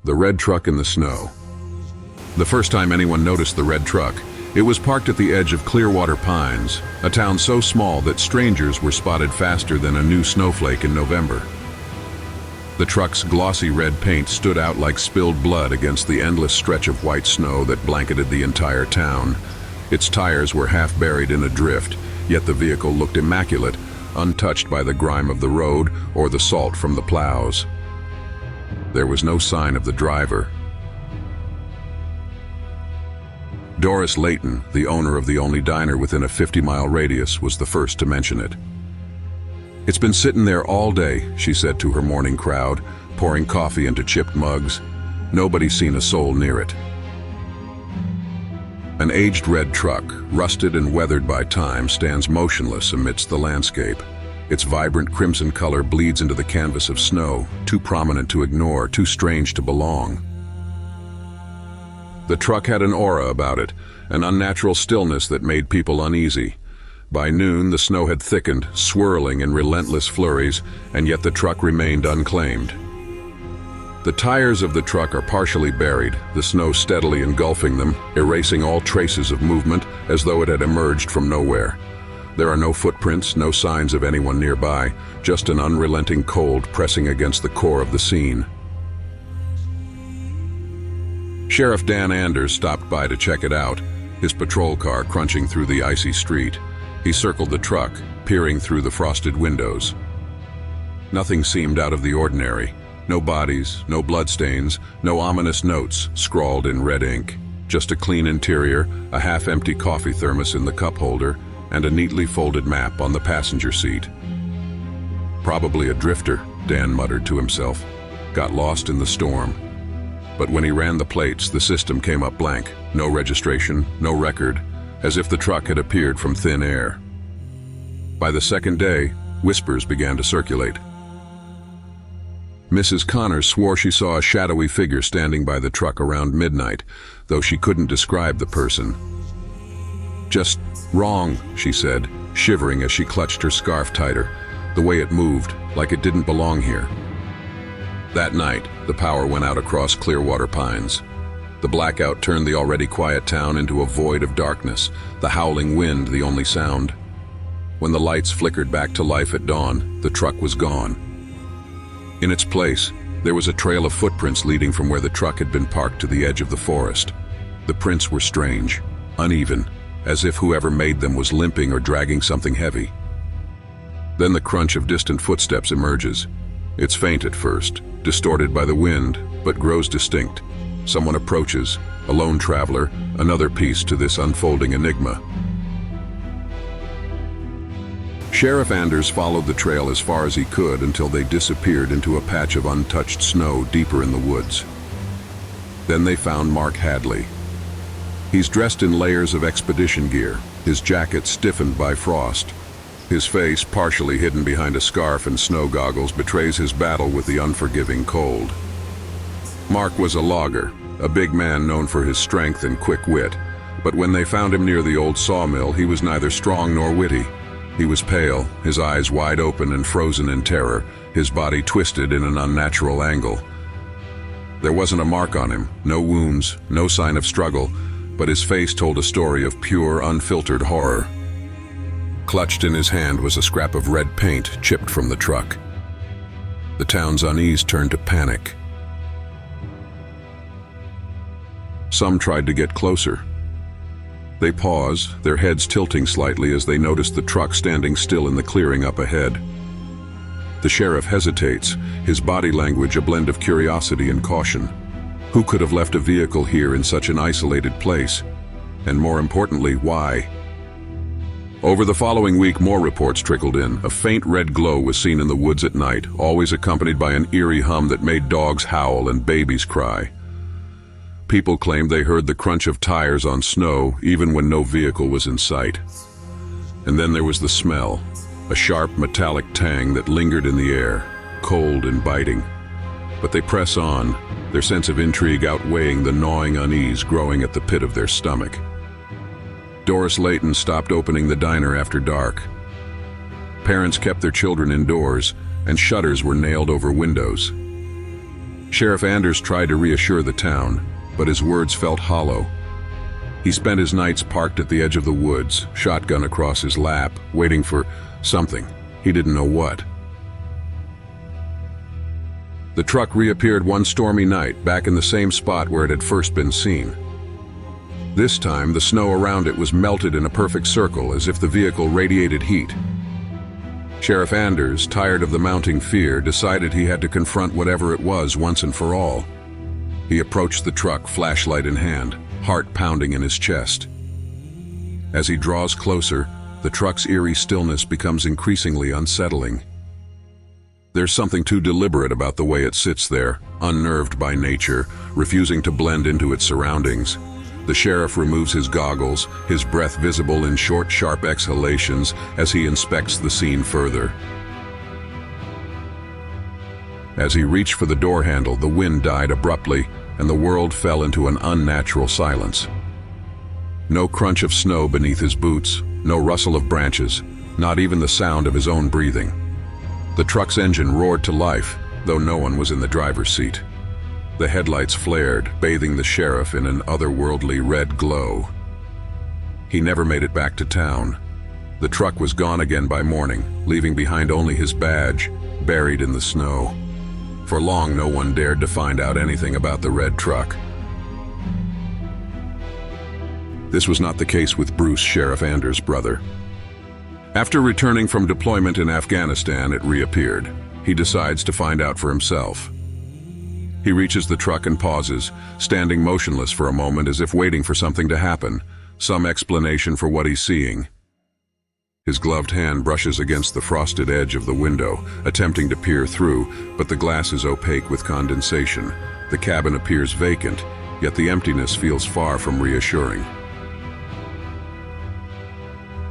The red truck in the snow. The first time anyone noticed the red truck, it was parked at the edge of Clearwater Pines, a town so small that strangers were spotted faster than a new snowflake in November. The truck's glossy red paint stood out like spilled blood against the endless stretch of white snow that blanketed the entire town. Its tires were half buried in a drift, yet the vehicle looked immaculate, untouched by the grime of the road or the salt from the plows. There was no sign of the driver. Doris Layton, the owner of the only diner within a 50-mile radius, was the first to mention it. "It's been sitting there all day," she said to her morning crowd, pouring coffee into chipped mugs. "Nobody's seen a soul near it." An aged red truck, rusted and weathered by time, stands motionless amidst the landscape. Its vibrant crimson color bleeds into the canvas of snow, too prominent to ignore, too strange to belong. The truck had an aura about it, an unnatural stillness that made people uneasy. By noon, the snow had thickened, swirling in relentless flurries, and yet the truck remained unclaimed. The tires of the truck are partially buried, the snow steadily engulfing them, erasing all traces of movement as though it had emerged from nowhere. There are no footprints, no signs of anyone nearby, just an unrelenting cold pressing against the core of the scene. Sheriff Dan Anders stopped by to check it out, his patrol car crunching through the icy street. He circled the truck, peering through the frosted windows. Nothing seemed out of the ordinary. No bodies, no bloodstains, no ominous notes scrawled in red ink. Just a clean interior, a half-empty coffee thermos in the cup holder, and a neatly folded map on the passenger seat. "Probably a drifter," Dan muttered to himself. "Got lost in the storm." But when he ran the plates, the system came up blank. No registration, no record, as if the truck had appeared from thin air. By the second day, whispers began to circulate. Mrs. Connors swore she saw a shadowy figure standing by the truck around midnight, though she couldn't describe the person. "Just wrong," she said, shivering as she clutched her scarf tighter, the way it moved, like it didn't belong here. That night, the power went out across Clearwater Pines. The blackout turned the already quiet town into a void of darkness, the howling wind the only sound. When the lights flickered back to life at dawn, the truck was gone. In its place, there was a trail of footprints leading from where the truck had been parked to the edge of the forest. The prints were strange, uneven, as if whoever made them was limping or dragging something heavy. Then the crunch of distant footsteps emerges. It's faint at first, distorted by the wind, but grows distinct. Someone approaches, a lone traveler, another piece to this unfolding enigma. Sheriff Anders followed the trail as far as he could until they disappeared into a patch of untouched snow deeper in the woods. Then they found Mark Hadley. He's dressed in layers of expedition gear, his jacket stiffened by frost. His face, partially hidden behind a scarf and snow goggles, betrays his battle with the unforgiving cold. Mark was a logger, a big man known for his strength and quick wit, but when they found him near the old sawmill, he was neither strong nor witty. He was pale, his eyes wide open and frozen in terror, his body twisted in an unnatural angle. There wasn't a mark on him, no wounds, no sign of struggle, but his face told a story of pure, unfiltered horror. Clutched in his hand was a scrap of red paint chipped from the truck. The town's unease turned to panic. Some tried to get closer. They pause, their heads tilting slightly as they notice the truck standing still in the clearing up ahead. The sheriff hesitates, his body language a blend of curiosity and caution. Who could have left a vehicle here in such an isolated place? And more importantly, why? Over the following week, more reports trickled in. A faint red glow was seen in the woods at night, always accompanied by an eerie hum that made dogs howl and babies cry. People claimed they heard the crunch of tires on snow even when no vehicle was in sight. And then there was the smell, a sharp metallic tang that lingered in the air, cold and biting. But they press on, their sense of intrigue outweighing the gnawing unease growing at the pit of their stomach. Doris Layton stopped opening the diner after dark. Parents kept their children indoors, and shutters were nailed over windows. Sheriff Anders tried to reassure the town, but his words felt hollow. He spent his nights parked at the edge of the woods, shotgun across his lap, waiting for something. He didn't know what. The truck reappeared one stormy night, back in the same spot where it had first been seen. This time, the snow around it was melted in a perfect circle, as if the vehicle radiated heat. Sheriff Anders, tired of the mounting fear, decided he had to confront whatever it was once and for all. He approached the truck, flashlight in hand, heart pounding in his chest. As he draws closer, the truck's eerie stillness becomes increasingly unsettling. There's something too deliberate about the way it sits there, unnerved by nature, refusing to blend into its surroundings. The sheriff removes his goggles, his breath visible in short, sharp exhalations as he inspects the scene further. As he reached for the door handle, the wind died abruptly, and the world fell into an unnatural silence. No crunch of snow beneath his boots, no rustle of branches, not even the sound of his own breathing. The truck's engine roared to life, though no one was in the driver's seat. The headlights flared, bathing the sheriff in an otherworldly red glow. He never made it back to town. The truck was gone again by morning, leaving behind only his badge, buried in the snow. For long, no one dared to find out anything about the red truck. This was not the case with Bruce, Sheriff Anders' brother. After returning from deployment in Afghanistan, it reappeared. He decides to find out for himself. He reaches the truck and pauses, standing motionless for a moment as if waiting for something to happen, some explanation for what he's seeing. His gloved hand brushes against the frosted edge of the window, attempting to peer through, but the glass is opaque with condensation. The cabin appears vacant, yet the emptiness feels far from reassuring.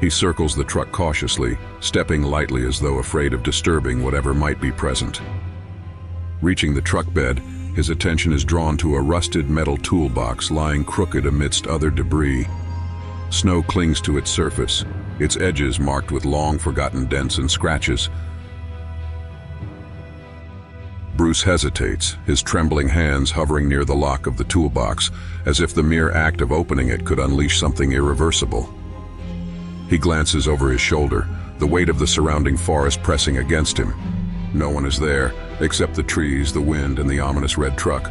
He circles the truck cautiously, stepping lightly as though afraid of disturbing whatever might be present. Reaching the truck bed, his attention is drawn to a rusted metal toolbox lying crooked amidst other debris. Snow clings to its surface, its edges marked with long-forgotten dents and scratches. Bruce hesitates, his trembling hands hovering near the lock of the toolbox, as if the mere act of opening it could unleash something irreversible. He glances over his shoulder, the weight of the surrounding forest pressing against him. No one is there, except the trees, the wind, and the ominous red truck.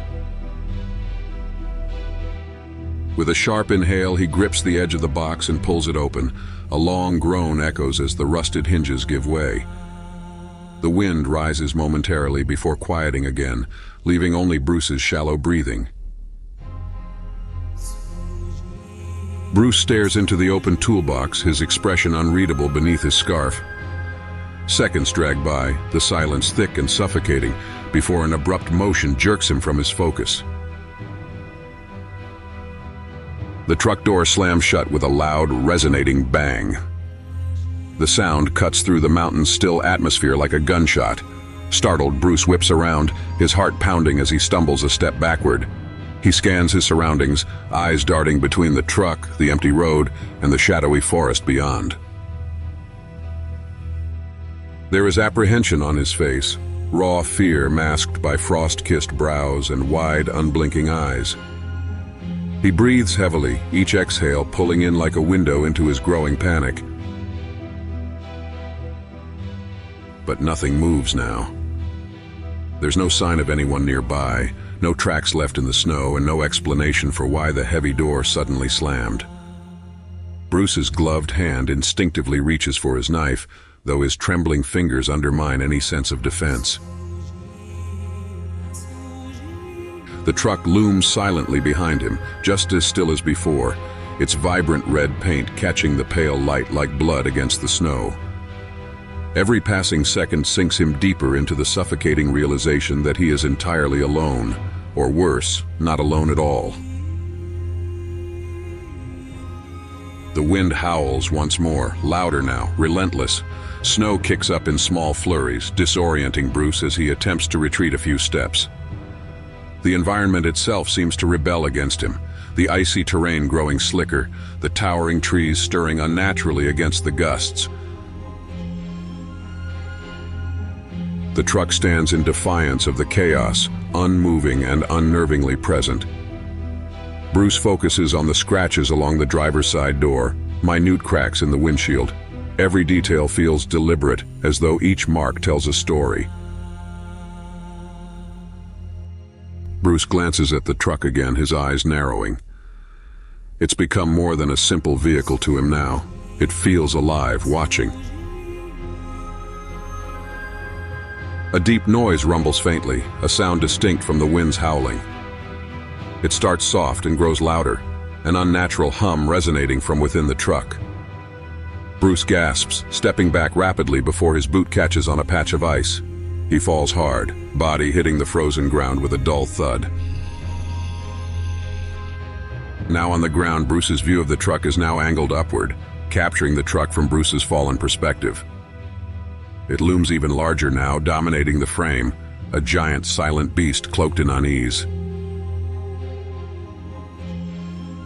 With a sharp inhale, he grips the edge of the box and pulls it open. A long groan echoes as the rusted hinges give way. The wind rises momentarily before quieting again, leaving only Bruce's shallow breathing. Bruce stares into the open toolbox, his expression unreadable beneath his scarf. Seconds drag by, the silence thick and suffocating, before an abrupt motion jerks him from his focus. The truck door slams shut with a loud, resonating bang. The sound cuts through the mountain's still atmosphere like a gunshot. Startled, Bruce whips around, his heart pounding as he stumbles a step backward. He scans his surroundings, eyes darting between the truck, the empty road, and the shadowy forest beyond. There is apprehension on his face, raw fear masked by frost-kissed brows and wide, unblinking eyes. He breathes heavily, each exhale pulling in like a window into his growing panic. But nothing moves now. There's no sign of anyone nearby, no tracks left in the snow, and no explanation for why the heavy door suddenly slammed. Bruce's gloved hand instinctively reaches for his knife, though his trembling fingers undermine any sense of defense. The truck looms silently behind him, just as still as before, its vibrant red paint catching the pale light like blood against the snow. Every passing second sinks him deeper into the suffocating realization that he is entirely alone, or worse, not alone at all. The wind howls once more, louder now, relentless. Snow kicks up in small flurries, disorienting Bruce as he attempts to retreat a few steps. The environment itself seems to rebel against him, the icy terrain growing slicker, the towering trees stirring unnaturally against the gusts. The truck stands in defiance of the chaos, unmoving and unnervingly present. Bruce focuses on the scratches along the driver's side door, minute cracks in the windshield. Every detail feels deliberate, as though each mark tells a story. Bruce glances at the truck again, his eyes narrowing. It's become more than a simple vehicle to him now. It feels alive, watching. A deep noise rumbles faintly, a sound distinct from the wind's howling. It starts soft and grows louder, an unnatural hum resonating from within the truck. Bruce gasps, stepping back rapidly before his boot catches on a patch of ice. He falls hard, body hitting the frozen ground with a dull thud. Now on the ground, Bruce's view of the truck is now angled upward, capturing the truck from Bruce's fallen perspective. It looms even larger now, dominating the frame, a giant silent beast cloaked in unease.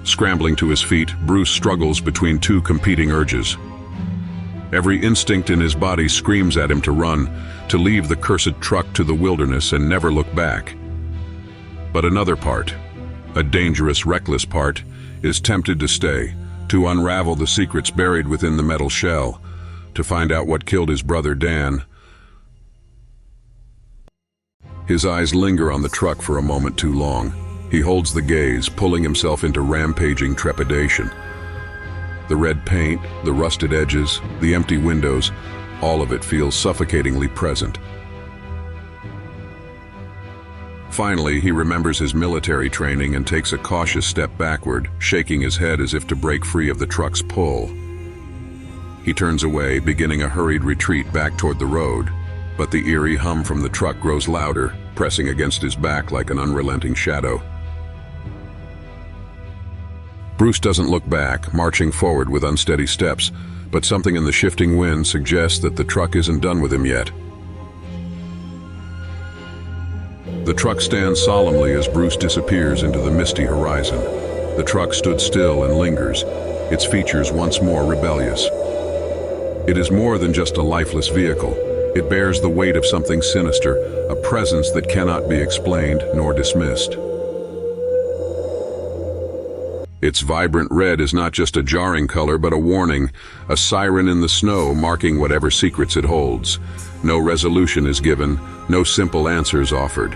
Scrambling to his feet, Bruce struggles between two competing urges. Every instinct in his body screams at him to run, to leave the cursed truck to the wilderness and never look back. But another part, a dangerous, reckless part, is tempted to stay, to unravel the secrets buried within the metal shell, to find out what killed his brother Dan. His eyes linger on the truck for a moment too long. He holds the gaze, pulling himself into rampaging trepidation. The red paint, the rusted edges, the empty windows, all of it feels suffocatingly present. Finally, he remembers his military training and takes a cautious step backward, shaking his head as if to break free of the truck's pull. He turns away, beginning a hurried retreat back toward the road, but the eerie hum from the truck grows louder, pressing against his back like an unrelenting shadow. Bruce doesn't look back, marching forward with unsteady steps, but something in the shifting wind suggests that the truck isn't done with him yet. The truck stands solemnly as Bruce disappears into the misty horizon. The truck stood still and lingers, its features once more rebellious. It is more than just a lifeless vehicle. It bears the weight of something sinister, a presence that cannot be explained nor dismissed. Its vibrant red is not just a jarring color, but a warning, a siren in the snow marking whatever secrets it holds. No resolution is given, no simple answers offered.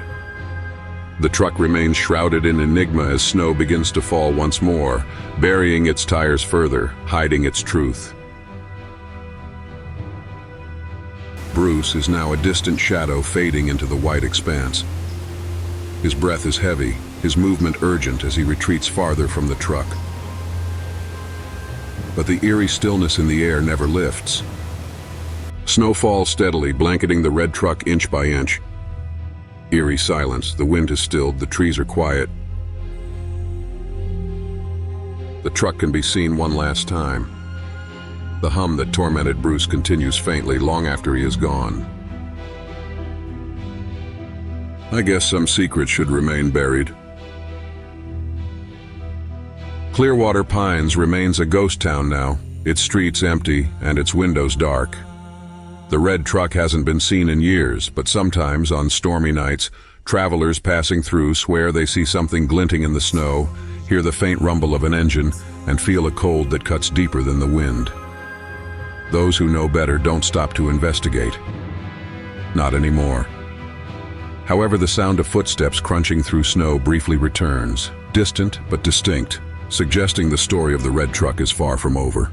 The truck remains shrouded in enigma as snow begins to fall once more, burying its tires further, hiding its truth. Bruce is now a distant shadow fading into the white expanse. His breath is heavy, his movement urgent as he retreats farther from the truck. But the eerie stillness in the air never lifts. Snow falls steadily, blanketing the red truck inch by inch. Eerie silence, the wind has stilled, the trees are quiet. The truck can be seen one last time. The hum that tormented Bruce continues faintly long after he is gone. I guess some secrets should remain buried. Clearwater Pines remains a ghost town now, its streets empty and its windows dark. The red truck hasn't been seen in years, but sometimes on stormy nights, travelers passing through swear they see something glinting in the snow, hear the faint rumble of an engine, and feel a cold that cuts deeper than the wind. Those who know better don't stop to investigate. Not anymore. However, the sound of footsteps crunching through snow briefly returns, distant but distinct, suggesting the story of the red truck is far from over.